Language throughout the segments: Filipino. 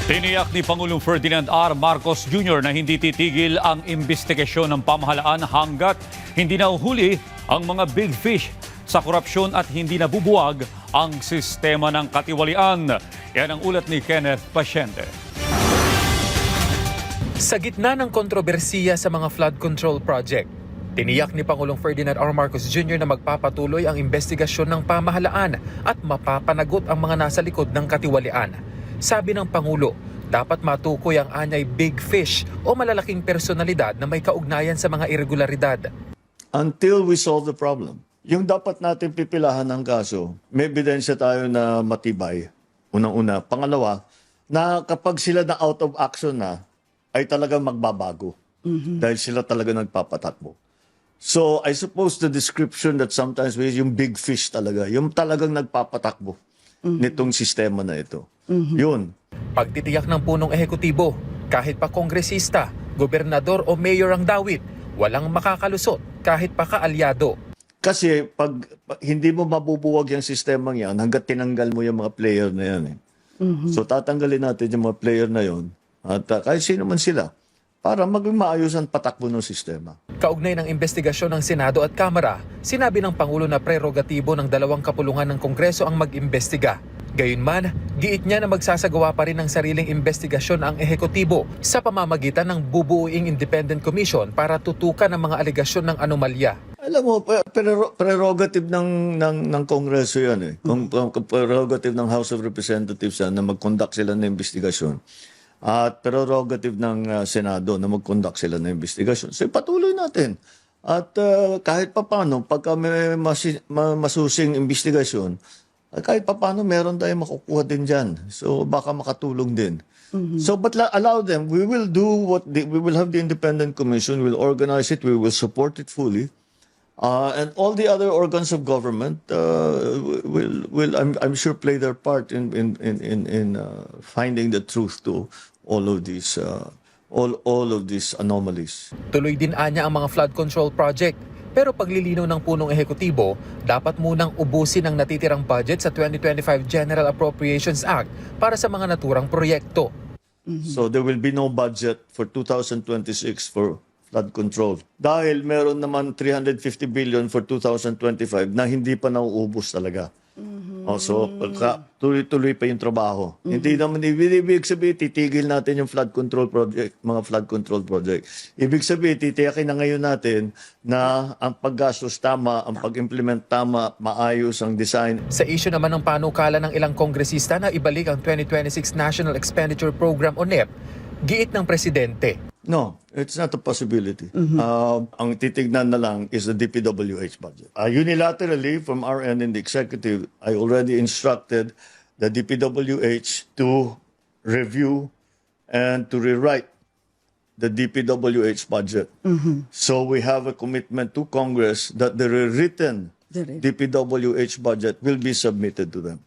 Tiniyak ni Pangulong Ferdinand R. Marcos Jr. na hindi titigil ang investigasyon ng pamahalaan hanggat hindi nahuhuli ang mga big fish sa korupsyon at hindi nabubuwag ang sistema ng katiwalian. Yan ang ulat ni Kenneth Pasyente. Sa gitna ng kontrobersiya sa mga flood control project, tiniyak ni Pangulong Ferdinand R. Marcos Jr. na magpapatuloy ang investigasyon ng pamahalaan at mapapanagot ang mga nasa likod ng katiwalian. Sabi ng Pangulo, dapat matukoy ang anyay big fish o malalaking personalidad na may kaugnayan sa mga irregularidad. Until we solve the problem. Yung dapat natin pipilahan ng kaso, may ebidensya tayo na matibay, unang-una. Pangalawa, na kapag sila na out of action na, ay talagang magbabago. Dahil sila talaga nagpapatakbo. So, I suppose the description that sometimes we use, yung big fish talaga, yung talagang nagpapatakbo nitong sistema na ito. Yun. Pagtitiyak ng punong ehekutibo, kahit pa kongresista, gobernador o mayor ang dawit, walang makakalusot kahit pa kaalyado. Kasi pag hindi mo mabubuwag yung sistema yan, hanggat tinanggal mo yung mga player na yan. So tatanggalin natin yung mga player na yon at kahit sino man sila para maging maayos ang patakbo ng sistema. Kaugnay ng investigasyon ng Senado at Kamara, sinabi ng Pangulo na prerogatibo ng dalawang kapulungan ng Kongreso ang mag-imbestiga. Gayunman, giit niya na magsasagawa pa rin ng sariling investigasyon ang ehekutibo sa pamamagitan ng bubuuing independent commission para tutukan ang mga alegasyon ng anomalya. Alam mo, prerogative ng Kongreso yan eh. Prerogative ng House of Representatives yan na mag-conduct sila ng investigasyon. At prerogative ng Senado na mag-conduct sila ng investigasyon. So patuloy natin. At kahit papano, pagka may masusing investigasyon, kahit papano meron tayong makukuha din dyan. So baka makatulong din. So but allow them. We will do we will have the independent commission. We'll organize it. We will support it fully. And all the other organs of government will I'm sure play their part in finding the truth to all of these anomalies. Tuloy din anya ang mga flood control project. Pero paglilinaw ng punong ehekutibo, dapat munang ubusin ang natitirang budget sa 2025 General Appropriations Act para sa mga naturang proyekto. So there will be no budget for 2026 for flood control. Dahil meron naman 350 billion for 2025 na hindi pa nauubos talaga. So tuloy-tuloy pa yung trabaho. Hindi naman ibig sabihin titigil natin yung flood control project, mga flood control project. Ibig sabihin titiyakin na ngayon natin na ang paggastos tama, ang pag-implement tama, maayos ang design. Sa issue naman ng panukala ng ilang kongresista na ibalik ang 2026 National Expenditure Program o NEP, giit ng presidente. No, it's not a possibility. Ang titignan na lang is the DPWH budget. Unilaterally, from our end in the executive, I already instructed the DPWH to review and to rewrite the DPWH budget. So we have a commitment to Congress that the rewritten DPWH budget will be submitted to them.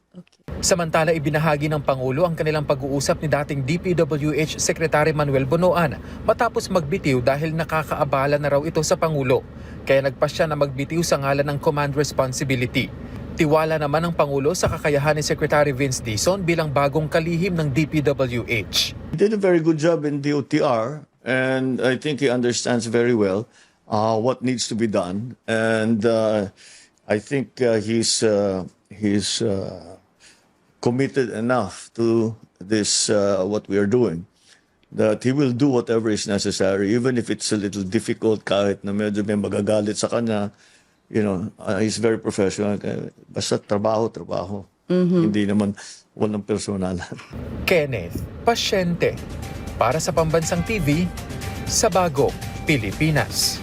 Samantala, ibinahagi ng Pangulo ang kanilang pag-uusap ni dating DPWH Secretary Manuel Bonoan matapos magbitiw dahil nakakaabala na raw ito sa Pangulo. Kaya nagpasya na magbitiw sa ngalan ng command responsibility. Tiwala naman ng Pangulo sa kakayahan ni Secretary Vince Dizon bilang bagong kalihim ng DPWH. He did a very good job in DOTR and I think he understands very well what needs to be done. And I think he's committed enough to this, what we are doing, that he will do whatever is necessary, even if it's a little difficult, kahit na medyo may magagalit sa kanya. You know, he's very professional. Basta trabaho. Hindi naman walang personalan. Kenneth Pasyente, para sa Pambansang TV, sa Bagong Pilipinas.